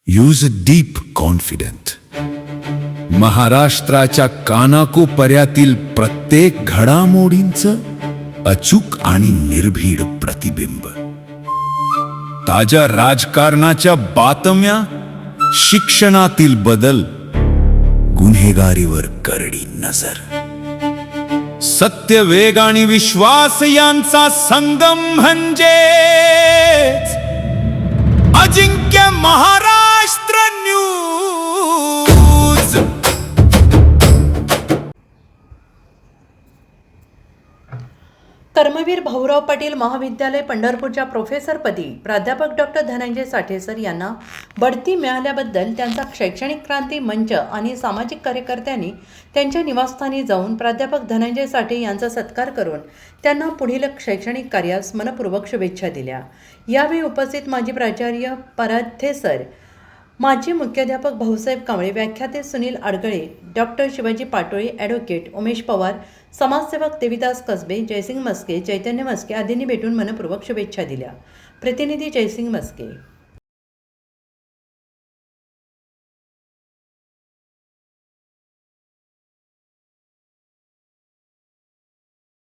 Use deep confident. महाराष्ट्राच्या कानाकोपऱ्यातील प्रत्येक घडामोडींचं अचूक आणि निर्भीड प्रतिबिंब. ताज्या राजकारणाच्या बातम्या, शिक्षणातील बदल, गुन्हेगारीवर करडी नजर. सत्य, वेग आणि विश्वास यांचा संगम म्हणजे अजिंक्य महाराष्ट्र न्यूज. कर्मवीर भाऊराव पाटील महाविद्यालय पंढरपूरच्या प्रोफेसरपदी प्राध्यापक डॉक्टर धनंजय साठे सर यांना बढती मिळाल्याबद्दल त्यांचा शैक्षणिक क्रांती मंच आणि सामाजिक कार्यकर्त्यांनी त्यांच्या निवासस्थानी जाऊन प्राध्यापक धनंजय साठे यांचा सत्कार करून त्यांना पुढील शैक्षणिक कार्यास मनपूर्वक शुभेच्छा दिल्या. यावेळी उपस्थित माजी प्राचार्य पराध्ये सर, माजी मुख्याध्यापक भाऊसाहेब कांबळे, व्याख्याते सुनील अडगळे, डॉक्टर शिवाजी पाटोळे, ॲडव्होकेट उमेश पवार, समाजसेवक देविदास कसबे, जयसिंग मस्के, चैतन्य मस्के आदींनी भेटून मनपूर्वक शुभेच्छा दिल्या. प्रतिनिधी जयसिंग मस्के.